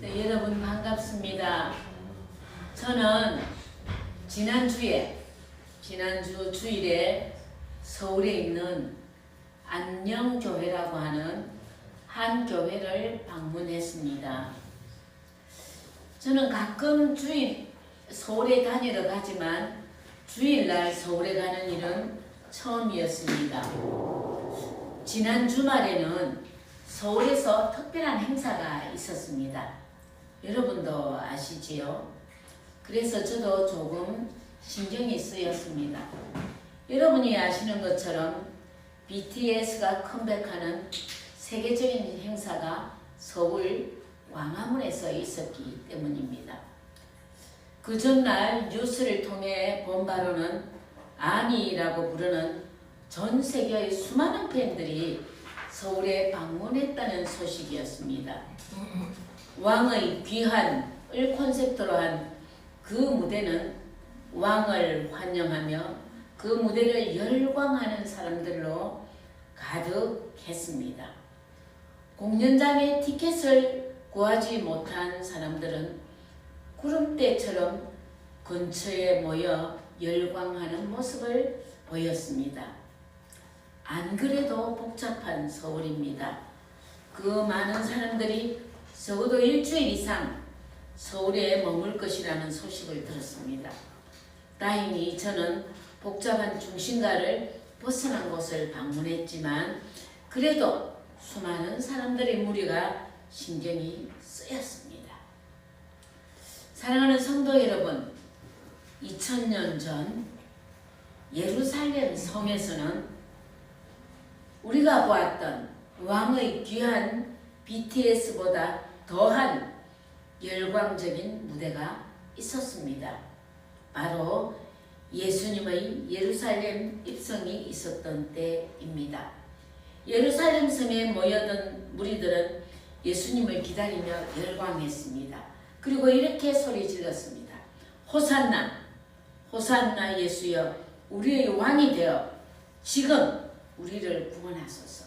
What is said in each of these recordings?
네, 여러분 반갑습니다. 저는 지난주 주일에 서울에 있는 안녕교회라고 하는 한 교회를 방문했습니다. 저는 가끔 서울에 다니러 가지만 주일날 서울에 가는 일은 처음이었습니다. 지난 주말에는 서울에서 특별한 행사가 있었습니다. 여러분도 아시지요? 그래서 저도 조금 신경이 쓰였습니다. 여러분이 아시는 것처럼 BTS가 컴백하는 세계적인 행사가 서울 광화문에서 있었기 때문입니다. 그 전날 뉴스를 통해 본 바로는 아미라고 부르는 전 세계의 수많은 팬들이 서울에 방문했다는 소식이었습니다. 왕의 귀한을 콘셉트로 한 그 무대는 왕을 환영하며 그 무대를 열광하는 사람들로 가득했습니다. 공연장에 티켓을 구하지 못한 사람들은 구름대처럼 근처에 모여 열광하는 모습을 보였습니다. 안 그래도 복잡한 서울입니다. 그 많은 사람들이 적어도 일주일 이상 서울에 머물 것이라는 소식을 들었습니다. 다행히 저는 복잡한 중심가를 벗어난 곳을 방문했지만 그래도 수많은 사람들의 무리가 신경이 쓰였습니다. 사랑하는 성도 여러분, 2000년 전 예루살렘 성에서는 우리가 보았던 왕의 귀한 BTS보다 더한 열광적인 무대가 있었습니다. 바로 예수님의 예루살렘 입성이 있었던 때입니다. 예루살렘 성에 모여든 무리들은 예수님을 기다리며 열광했습니다. 그리고 이렇게 소리 질렀습니다. 호산나, 호산나 예수여, 우리의 왕이 되어 지금 우리를 구원하소서.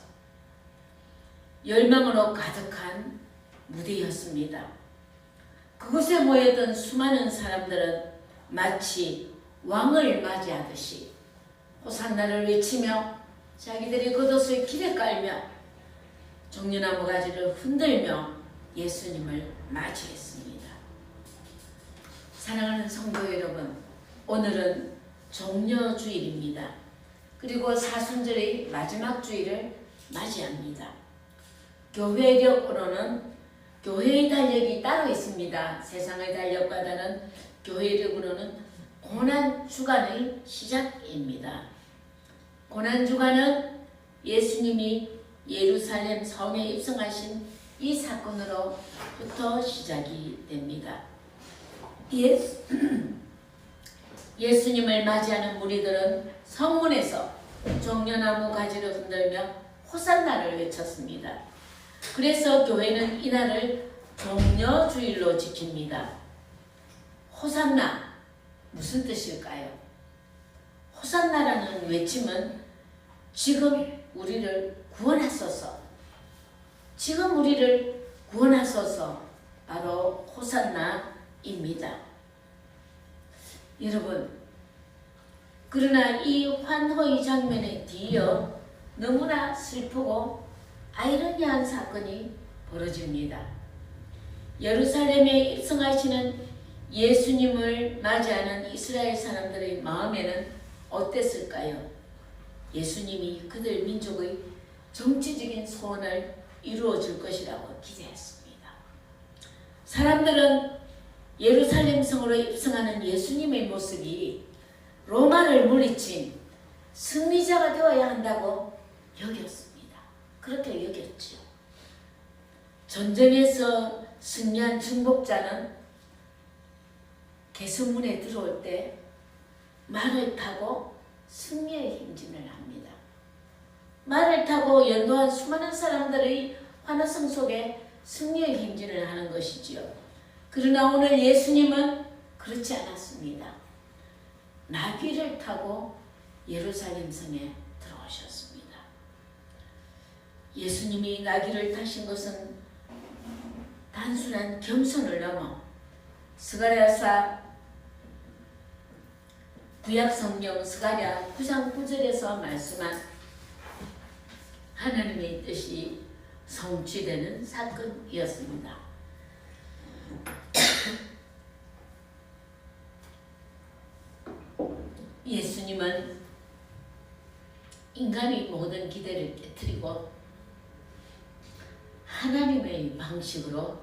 열망으로 가득한 무대였습니다. 그곳에 모여든 수많은 사람들은 마치 왕을 맞이하듯이 호산나를 외치며 자기들의 겉옷을 길에 깔며 종려나무 가지를 흔들며 예수님을 맞이했습니다. 사랑하는 성도 여러분, 오늘은 종려주일입니다. 그리고 사순절의 마지막 주일을 맞이합니다. 교회력으로는 교회의 달력이 따로 있습니다. 세상의 달력과 다른 교회력으로는 고난주간의 시작입니다. 고난주간은 예수님이 예루살렘 성에 입성하신 이 사건으로부터 시작이 됩니다. 예수님을 맞이하는 무리들은 성문에서 종려나무 가지를 흔들며 호산나를 외쳤습니다. 그래서 교회는 이날을 종려주일로 지킵니다. 호산나, 무슨 뜻일까요? 호산나라는 외침은 지금 우리를 구원하소서, 지금 우리를 구원하소서, 바로 호산나입니다. 여러분, 그러나 이 환호의 장면에 뒤이어 너무나 슬프고 아이러니한 사건이 벌어집니다. 예루살렘에 입성하시는 예수님을 맞이하는 이스라엘 사람들의 마음에는 어땠을까요? 예수님이 그들 민족의 정치적인 소원을 이루어 줄 것이라고 기대했습니다. 사람들은 예루살렘 성으로 입성하는 예수님의 모습이 로마를 물리친 승리자가 되어야 한다고 여겼습니다. 그렇게 여겼죠. 전쟁에서 승리한 정복자는 개수문에 들어올 때 말을 타고 승리의 행진을 합니다. 말을 타고 연도한 수많은 사람들의 환호성 속에 승리의 행진을 하는 것이지요. 그러나 오늘 예수님은 그렇지 않았습니다. 나귀를 타고 예루살렘 성에 들어오셨습니다. 예수님이 나귀를 타신 것은 단순한 겸손을 넘어 스가랴서 구약성경 스가랴 9장 9절에서 말씀한 하나님의 뜻이 성취되는 사건이었습니다. 예수님은 인간의 모든 기대를 깨뜨리고 하나님의 방식으로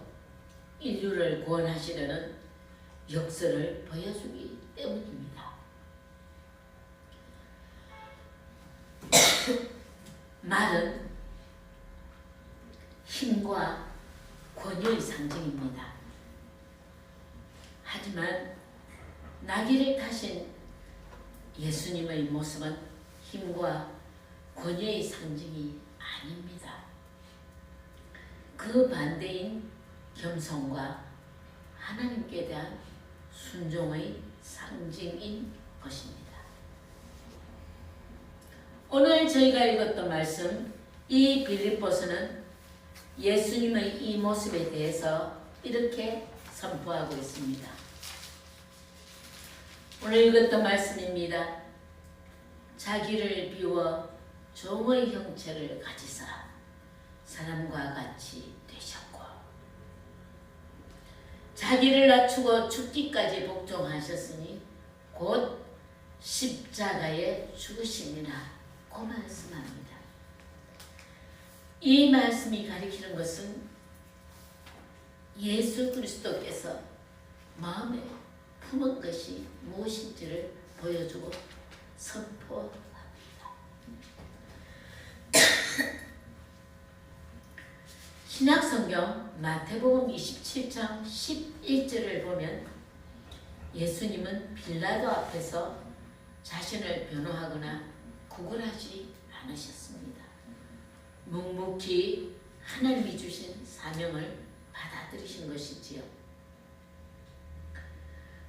인류를 구원하시려는 역사를 보여주기 때문입니다. 말은 힘과 권위의 상징입니다. 하지만 나귀를 타신 예수님의 모습은 힘과 권위의 상징이 아닙니다. 그 반대인 겸손과 하나님께 대한 순종의 상징인 것입니다. 오늘 저희가 읽었던 말씀, 이 빌립보서는 예수님의 이 모습에 대해서 이렇게 선포하고 있습니다. 오늘 읽었던 말씀입니다. 자기를 비워 종의 형체를 가지사 사람과 같이 되셨고 자기를 낮추고 죽기까지 복종하셨으니 곧 십자가에 죽으심이라 그 말씀합니다. 이 말씀이 가리키는 것은 예수 그리스도께서 마음에 품은 것이 무엇인지를 보여주고 선포합니다. 신약성경 마태복음 27장 11절을 보면 예수님은 빌라도 앞에서 자신을 변호하거나 구걸하지 않으셨습니다. 묵묵히 하나님이 주신 사명을 받아들이신 것이지요.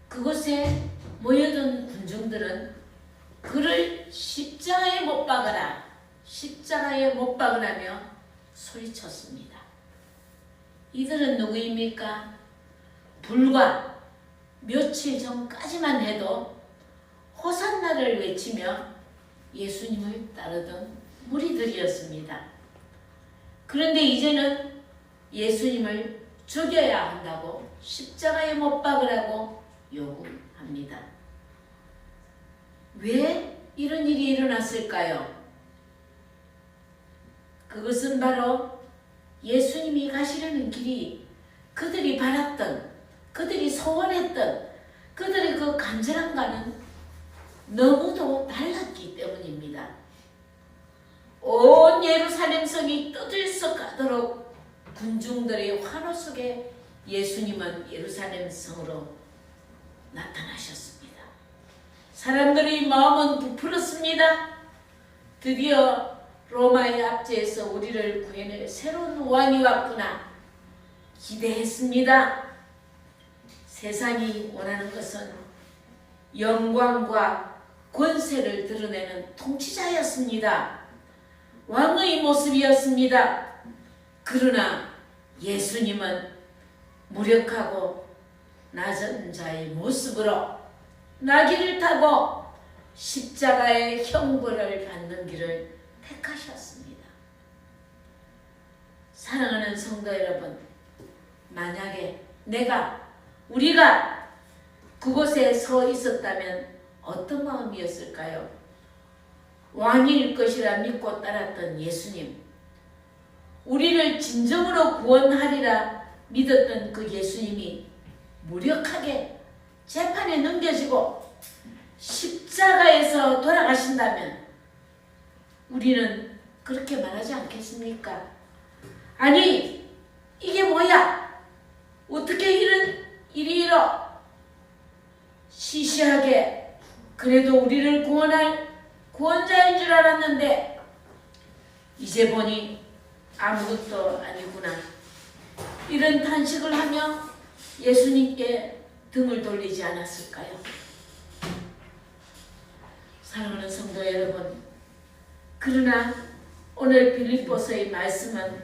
그곳에 모여든 군중들은 그를 십자가에 못 박으라, 십자가에 못 박으라며 소리쳤습니다. 이들은 누구입니까? 불과 며칠 전까지만 해도 호산나를 외치며 예수님을 따르던 무리들이었습니다. 그런데 이제는 예수님을 죽여야 한다고 십자가에 못 박으라고 요구합니다. 왜 이런 일이 일어났을까요? 그것은 바로 예수님이 가시려는 길이 그들이 바랐던, 그들이 소원했던, 그들의 그 간절함과는 너무도 달랐기 때문입니다. 온 예루살렘 성이 떠들썩하도록 군중들의 환호 속에 예수님은 예루살렘 성으로 나타나셨습니다. 사람들의 마음은 부풀었습니다. 드디어 로마의 압제에서 우리를 구해낼 새로운 왕이 왔구나 기대했습니다. 세상이 원하는 것은 영광과 권세를 드러내는 통치자였습니다. 왕의 모습이었습니다. 그러나 예수님은 무력하고 낮은 자의 모습으로 나귀를 타고 십자가의 형벌을 받는 길을 택하셨습니다. 사랑하는 성도 여러분, 만약에 우리가 그곳에 서 있었다면 어떤 마음이었을까요? 왕일 것이라 믿고 따랐던 예수님, 우리를 진정으로 구원하리라 믿었던 그 예수님이 무력하게 재판에 넘겨지고 십자가에서 돌아가신다면 우리는 그렇게 말하지 않겠습니까? 아니, 이게 뭐야? 어떻게 이런 일이 일어? 시시하게 그래도 우리를 구원할 구원자인 줄 알았는데 이제 보니 아무것도 아니구나. 이런 탄식을 하며 예수님께 등을 돌리지 않았을까요? 사랑하는 성도 여러분, 그러나 오늘 빌립보서의 말씀은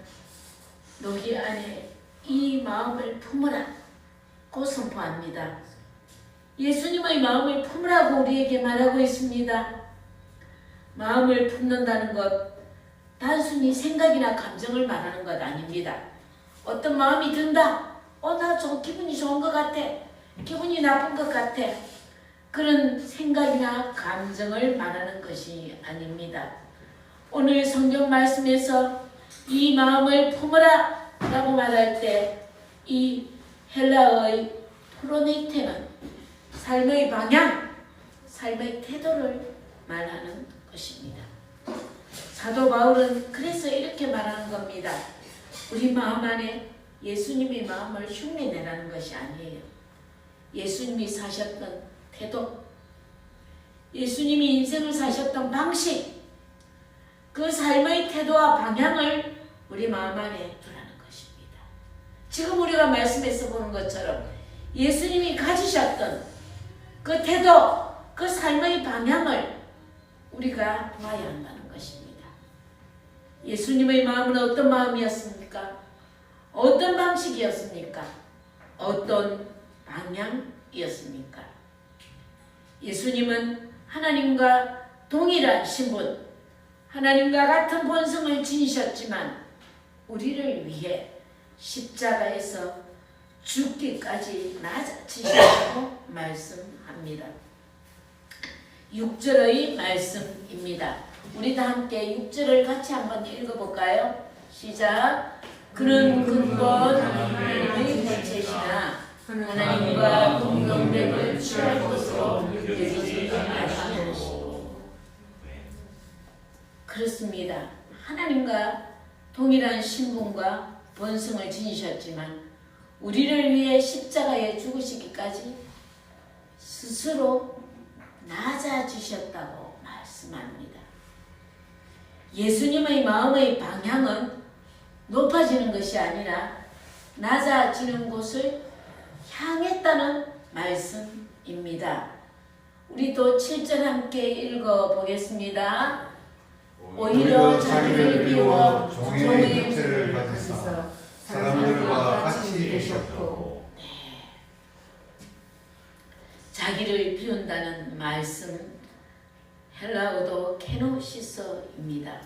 너희 안에 이 마음을 품으라고 선포합니다. 예수님의 마음을 품으라고 우리에게 말하고 있습니다. 마음을 품는다는 것, 단순히 생각이나 감정을 말하는 것 아닙니다. 어떤 마음이 든다. 나 기분이 좋은 것 같아. 기분이 나쁜 것 같아. 그런 생각이나 감정을 말하는 것이 아닙니다. 오늘 성경 말씀에서 이 마음을 품으라 라고 말할 때 이 헬라어의 프로네이테는 삶의 방향, 삶의 태도를 말하는 것입니다. 사도 바울은 그래서 이렇게 말하는 겁니다. 우리 마음 안에 예수님의 마음을 흉내내라는 것이 아니에요. 예수님이 사셨던 태도, 예수님이 인생을 사셨던 방식, 그 삶의 태도와 방향을 우리 마음 안에 두라는 것입니다. 지금 우리가 말씀에서 보는 것처럼 예수님이 가지셨던 그 태도, 그 삶의 방향을 우리가 보아야 한다는 것입니다. 예수님의 마음은 어떤 마음이었습니까? 어떤 방식이었습니까? 어떤 방향이었습니까? 예수님은 하나님과 동일한 신분, 하나님과 같은 본성을 지니셨지만 우리를 위해 십자가에서 죽기까지 낮아지셨다고 말씀합니다. 6절의 말씀입니다. 우리 다 함께 6절을 같이 한번 읽어볼까요? 시작. 그는 근본 하나님의 본체시나 하나님과 동등됨을 취할 것으로 여기지 아니하시고. 그렇습니다. 하나님과 동일한 신분과 본성을 지니셨지만 우리를 위해 십자가에 죽으시기까지 스스로 낮아지셨다고 말씀합니다. 예수님의 마음의 방향은 높아지는 것이 아니라 낮아지는 곳을 향했다는 말씀입니다. 우리도 7절 함께 읽어보겠습니다. 오히려 자기를 비워 종의 형체를 가지사 사람들과 같이 계셨고. 자기를 비운다는 말씀, 헬라어도 케노시서입니다.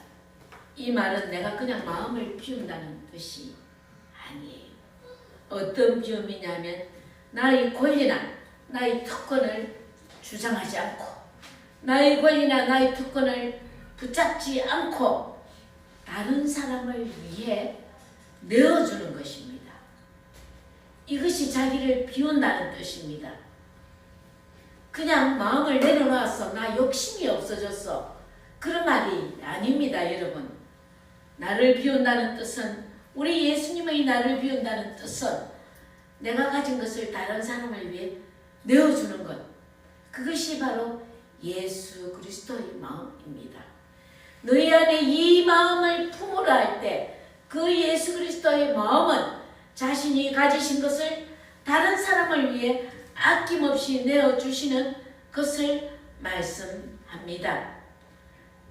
이 말은 내가 그냥 마음을 비운다는 뜻이 아니에요. 어떤 비움이냐면 나의 권리나 나의 특권을 주장하지 않고 나의 권리나 나의 특권을 붙잡지 않고 다른 사람을 위해 내어주는 것입니다. 이것이 자기를 비운다는 뜻입니다. 그냥 마음을 내려놔서 나 욕심이 없어졌어. 그런 말이 아닙니다, 여러분. 나를 비운다는 뜻은, 우리 예수님의 나를 비운다는 뜻은 내가 가진 것을 다른 사람을 위해 내어주는 것. 그것이 바로 예수 그리스도의 마음입니다. 너희 안에 이 마음을 품으라 할 때 그 예수 그리스도의 마음은 자신이 가지신 것을 다른 사람을 위해 아낌없이 내어주시는 것을 말씀합니다.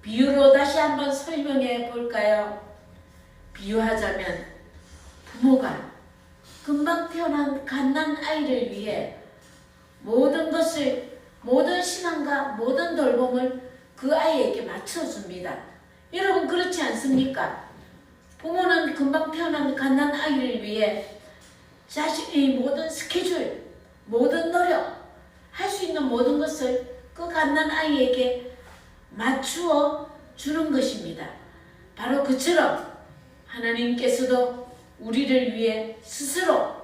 비유로 다시 한번 설명해 볼까요? 비유하자면 부모가 금방 태어난 갓난 아이를 위해 모든 것을, 모든 시간과 모든 돌봄을 그 아이에게 맞춰줍니다. 여러분 그렇지 않습니까? 부모는 금방 태어난 갓난 아이를 위해 자신의 모든 스케줄, 모든 노력, 할 수 있는 모든 것을 그 갓난 아이에게 맞추어 주는 것입니다. 바로 그처럼 하나님께서도 우리를 위해 스스로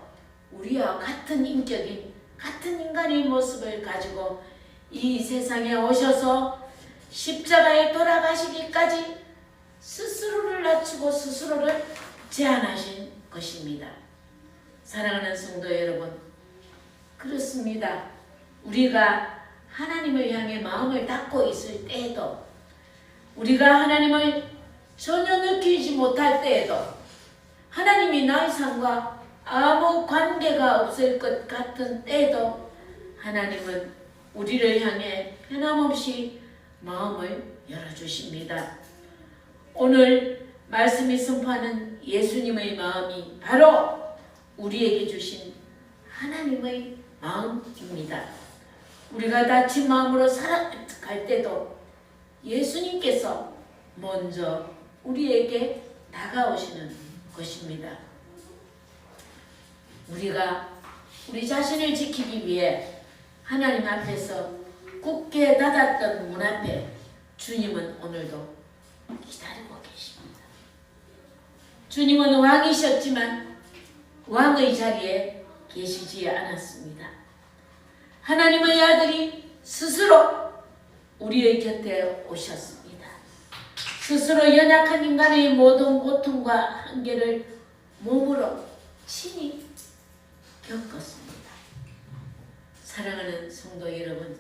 우리와 같은 인격인, 같은 인간의 모습을 가지고 이 세상에 오셔서 십자가에 돌아가시기까지 스스로를 낮추고 스스로를 제한하신 것입니다. 사랑하는 성도 여러분, 그렇습니다. 우리가 하나님을 향해 마음을 닫고 있을 때에도, 우리가 하나님을 전혀 느끼지 못할 때에도, 하나님이 나의 삶과 아무 관계가 없을 것 같은 때에도 하나님은 우리를 향해 변함없이 마음을 열어주십니다. 오늘 말씀이 선포하는 예수님의 마음이 바로 우리에게 주신 하나님의 마음입니다. 우리가 다친 마음으로 살아갈 때도 예수님께서 먼저 우리에게 다가오시는 것입니다. 우리가 우리 자신을 지키기 위해 하나님 앞에서 굳게 닫았던 문 앞에 주님은 오늘도 기다리고 계십니다. 주님은 왕이셨지만 왕의 자리에 계시지 않았습니다. 하나님의 아들이 스스로 우리의 곁에 오셨습니다. 스스로 연약한 인간의 모든 고통과 한계를 몸으로 친히 겪었습니다. 사랑하는 성도 여러분,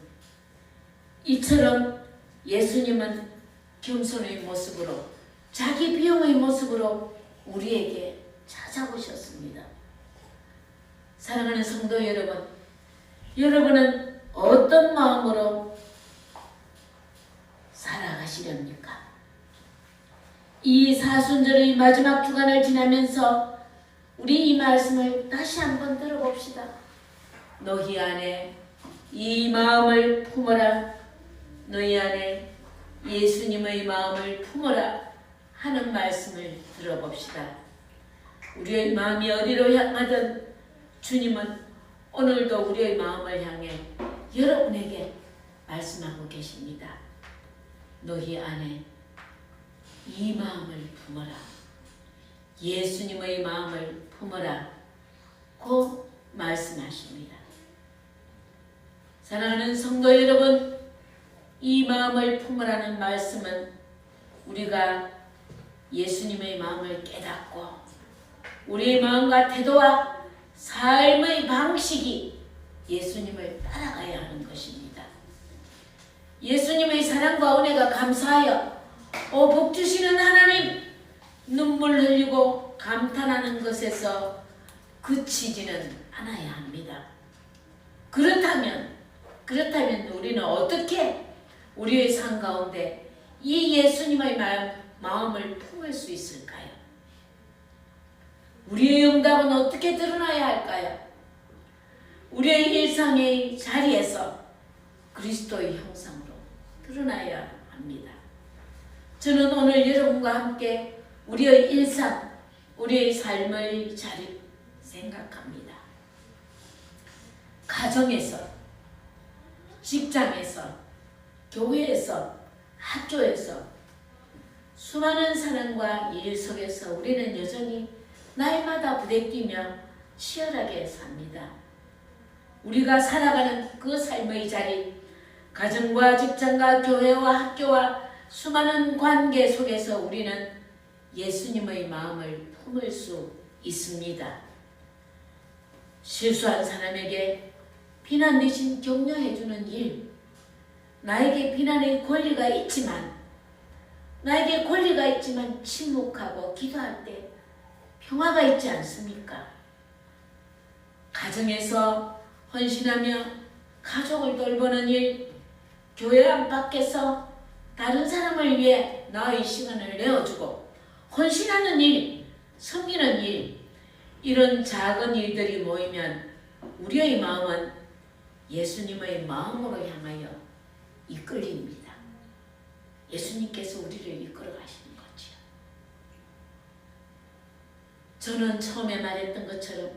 이처럼 예수님은 겸손의 모습으로, 자기 비용의 모습으로 우리에게 찾아오셨습니다. 사랑하는 성도 여러분, 여러분은 어떤 마음으로 살아가시렵니까? 이 사순절의 마지막 주간을 지나면서 우리 이 말씀을 다시 한번 들어봅시다. 너희 안에 이 마음을 품어라. 너희 안에 예수님의 마음을 품어라 하는 말씀을 들어봅시다. 우리의 마음이 어디로 향하든 주님은 오늘도 우리의 마음을 향해 여러분에게 말씀하고 계십니다. 너희 안에 이 마음을 품어라. 예수님의 마음을 품어라. 고 말씀하십니다. 사랑하는 성도 여러분, 이 마음을 품으라는 말씀은 우리가 예수님의 마음을 깨닫고 우리의 마음과 태도와 삶의 방식이 예수님을 따라가야 하는 것입니다. 예수님의 사랑과 은혜가 감사하여 복 주시는 하나님, 눈물 흘리고 감탄하는 것에서 그치지는 않아야 합니다. 그렇다면 우리는 어떻게 우리의 삶 가운데 이 예수님의 마음을 품을 수 있을까요? 우리의 응답은 어떻게 드러나야 할까요? 우리의 일상의 자리에서 그리스도의 형상으로 드러나야 합니다. 저는 오늘 여러분과 함께 우리의 일상, 우리의 삶의 자리 생각합니다. 가정에서, 직장에서, 교회에서, 학교에서 수많은 사람과 일 속에서 우리는 여전히 날마다 부대끼며 치열하게 삽니다. 우리가 살아가는 그 삶의 자리, 가정과 직장과 교회와 학교와 수많은 관계 속에서 우리는 예수님의 마음을 품을 수 있습니다. 실수한 사람에게 비난 대신 격려해주는 일, 나에게 비난의 권리가 있지만 침묵하고 기도할 때 평화가 있지 않습니까? 가정에서 헌신하며 가족을 돌보는 일, 교회 안팎에서 다른 사람을 위해 나의 시간을 내어주고 헌신하는 일, 섬기는 일, 이런 작은 일들이 모이면 우리의 마음은 예수님의 마음으로 향하여 이끌립니다. 예수님께서 우리를 이끌어 가시는 거지요. 저는 처음에 말했던 것처럼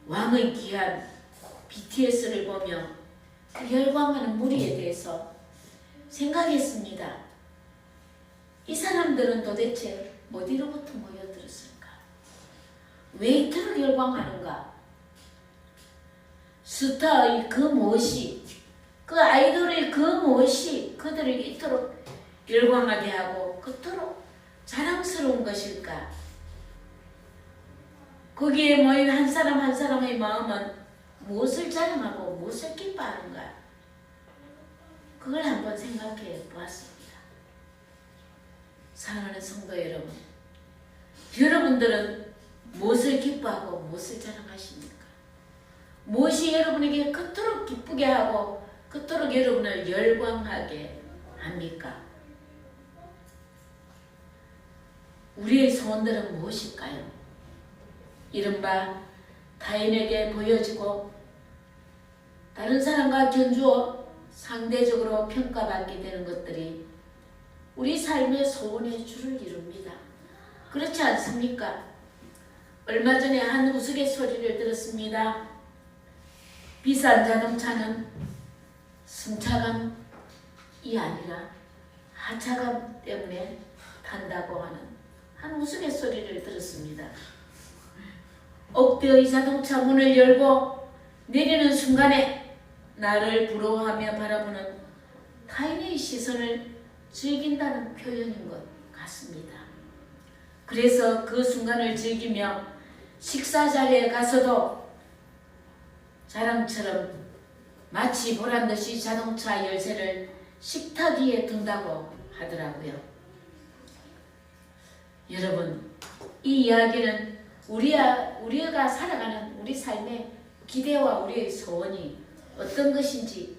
왕의 귀한 BTS를 보며 그 열광하는 무리에 대해서 생각했습니다. 이 사람들은 도대체 어디로부터 모여들었을까? 왜 이토록 열광하는가? 스타의 그 무엇이, 그 아이돌의 그 무엇이 그들을 이토록 열광하게 하고 그토록 자랑스러운 것일까? 거기에 모인 한 사람 한 사람의 마음은 무엇을 자랑하고 무엇을 기뻐하는가? 그걸 한번 생각해 보았습니다. 사랑하는 성도 여러분, 여러분들은 무엇을 기뻐하고 무엇을 자랑하십니까? 무엇이 여러분에게 그토록 기쁘게 하고 그토록 여러분을 열광하게 합니까? 우리의 소원들은 무엇일까요? 이른바 타인에게 보여지고 다른 사람과 견주어 상대적으로 평가받게 되는 것들이 우리 삶의 소원의 줄을 이룹니다. 그렇지 않습니까? 얼마 전에 한 우스갯소리를 들었습니다. 비싼 자동차는 승차감이 아니라 하차감 때문에 탄다고 하는 한 우스갯소리를 들었습니다. 옥대의 자동차 문을 열고 내리는 순간에 나를 부러워하며 바라보는 타인의 시선을 즐긴다는 표현인 것 같습니다. 그래서 그 순간을 즐기며 식사 자리에 가서도 자랑처럼 마치 보란듯이 자동차 열쇠를 식탁 위에 둔다고 하더라고요. 여러분, 이 이야기는 우리가 살아가는 우리 삶의 기대와 우리의 소원이 어떤 것인지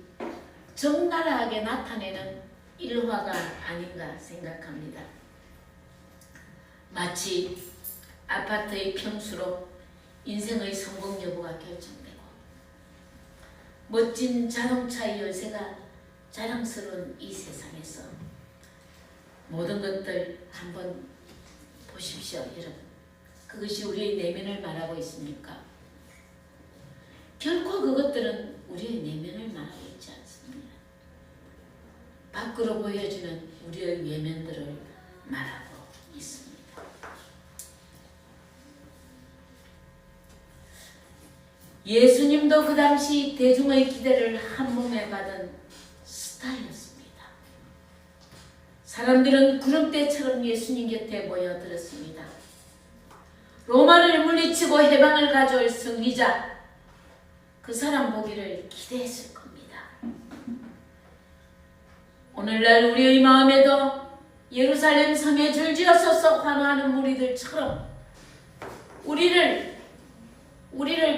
적나라하게 나타내는 일화가 아닌가 생각합니다. 마치 아파트의 평수로 인생의 성공 여부가 결정되고 멋진 자동차의 열쇠가 자랑스러운 이 세상에서 모든 것들 한번 보십시오, 여러분. 그것이 우리의 내면을 말하고 있습니까? 결코 그것들은 우리의 내면을 말하고 있지 않습니다. 밖으로 보여주는 우리의 외면들을 말하고 있습니다. 예수님도 그 당시 대중의 기대를 한 몸에 받은 스타였습니다. 사람들은 구름대처럼 예수님 곁에 모여들었습니다. 로마를 물리치고 해방을 가져올 승리자, 그 사람 보기를 기대했을 겁니다. 오늘날 우리의 마음에도 예루살렘 성에 줄지어서서 환호하는 무리들처럼 우리를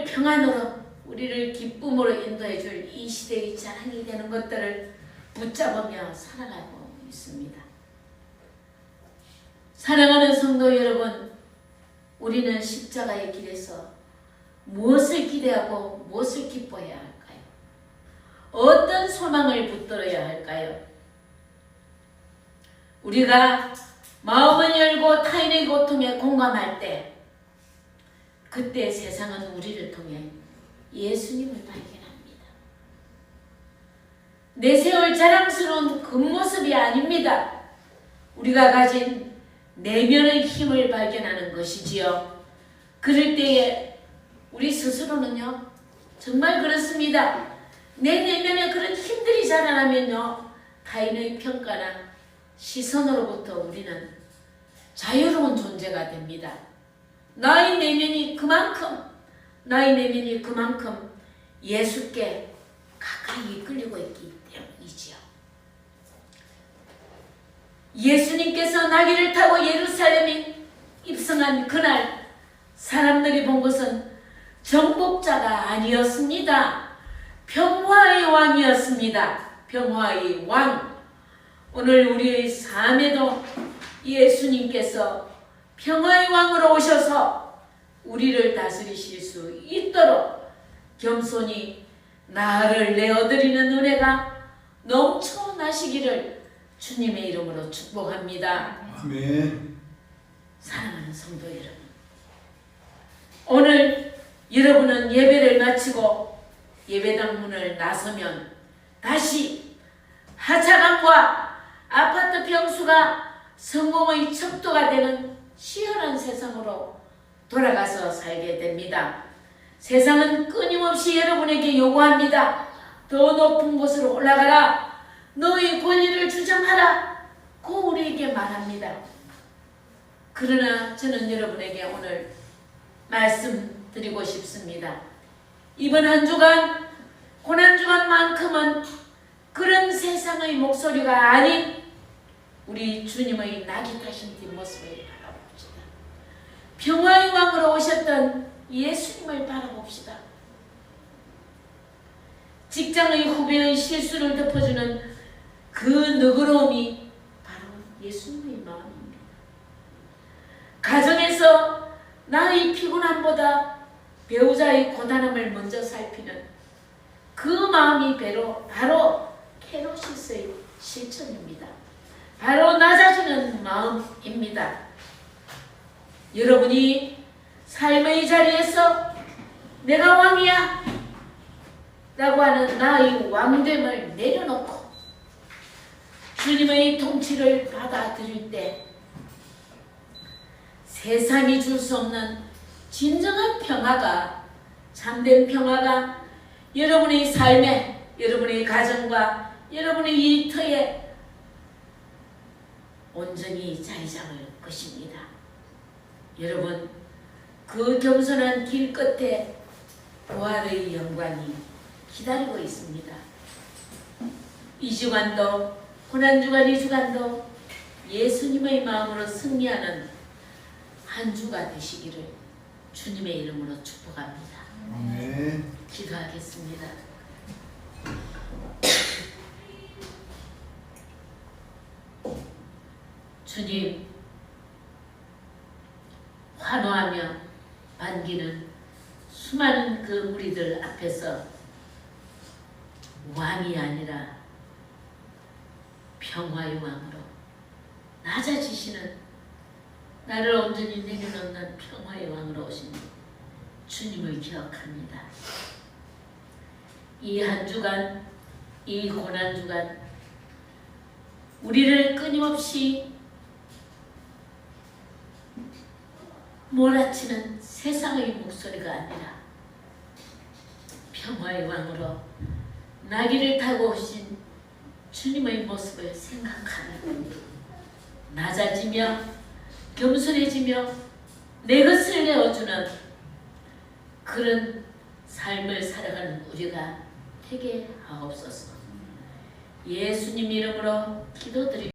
평안으로, 우리를 기쁨으로 인도해 줄 이 시대의 자랑이 되는 것들을 붙잡으며 살아가고 있습니다. 사랑하는 성도 여러분, 우리는 십자가의 길에서 무엇을 기대하고 무엇을 기뻐해야 할까요? 어떤 소망을 붙들어야 할까요? 우리가 마음을 열고 타인의 고통에 공감할 때, 그때 세상은 우리를 통해 예수님을 발견합니다. 내세울 자랑스러운 겉모습이 아닙니다. 우리가 가진 내면의 힘을 발견하는 것이지요. 그럴 때에 우리 스스로는요, 정말 그렇습니다. 내 내면에 그런 힘들이 자라나면요, 타인의 평가나 시선으로부터 우리는 자유로운 존재가 됩니다. 나의 내면이 그만큼 예수께 가까이 이끌리고 있기 때문이지요. 예수님께서 나귀를 타고 예루살렘에 입성한 그날, 사람들이 본 것은 정복자가 아니었습니다. 평화의 왕이었습니다. 평화의 왕. 오늘 우리의 삶에도 예수님께서 평화의 왕으로 오셔서 우리를 다스리실 수 있도록 겸손히 나를 내어드리는 은혜가 넘쳐나시기를 주님의 이름으로 축복합니다. 아멘. 사랑하는 성도 여러분, 오늘 여러분은 예배를 마치고 예배당 문을 나서면 다시 하차감과 아파트 평수가 성공의 척도가 되는 치열한 세상으로 돌아가서 살게 됩니다. 세상은 끊임없이 여러분에게 요구합니다. 더 높은 곳으로 올라가라. 너의 권리를 주장하라. 고 우리에게 말합니다. 그러나 저는 여러분에게 오늘 말씀드리고 싶습니다. 이번 한 주간, 고난주간만큼은 그런 세상의 목소리가 아닌 우리 주님의 낙이 타신 뒷모습을 바라봅시다. 평화의 왕으로 오셨던 예수님을 바라봅시다. 직장의 후배의 실수를 덮어주는 그 너그러움이 바로 예수님의 마음입니다. 가정에서 나의 피곤함보다 배우자의 그 마음이 바로 케노시스의 실천입니다. 바로 낮아지는 마음입니다. 여러분이 삶의 자리에서 내가 왕이야 라고 하는 나의 왕됨을 내려놓고 주님의 통치를 받아들일 때 세상이 줄 수 없는 진정한 평화가, 참된 평화가 여러분의 삶에, 여러분의 가정과 여러분의 일터에 온전히 자리 잡을 것입니다. 여러분, 그 겸손한 길 끝에 부활의 영광이 기다리고 있습니다. 이 주간도, 고난주간 이 주간도 예수님의 마음으로 승리하는 한 주가 되시기를 주님의 이름으로 축복합니다. 아멘. 기도하겠습니다. 주님, 환호하며 반기는 수많은 그 무리들 앞에서 왕이 아니라 평화의 왕으로 낮아지시는, 나를 온전히 내려놓는 평화의 왕으로 오신 주님을 기억합니다. 이 한 주간, 이 고난 주간 우리를 끊임없이 몰아치는 세상의 목소리가 아니라 평화의 왕으로 나귀를 타고 오신 주님의 모습을 생각하며 낮아지며 겸손해지며 내 것을 내어주는 그런 삶을 살아가는 우리가 되게 하옵소서. 예수님 이름으로 기도드립니다.